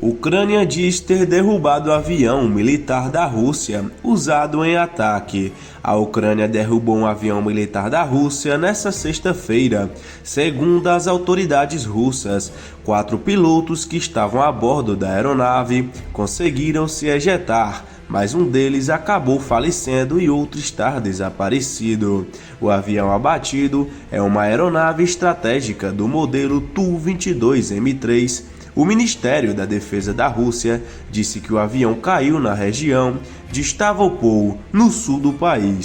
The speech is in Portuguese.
Ucrânia diz ter derrubado o avião militar da Rússia usado em ataque. A Ucrânia derrubou um avião militar da Rússia nesta sexta-feira. Segundo as autoridades russas, 4 pilotos que estavam a bordo da aeronave conseguiram se ejetar, mas um deles acabou falecendo e outro está desaparecido. O avião abatido é uma aeronave estratégica do modelo Tu-22M3. O Ministério da Defesa da Rússia disse que o avião caiu na região de Stavropol, no sul do país.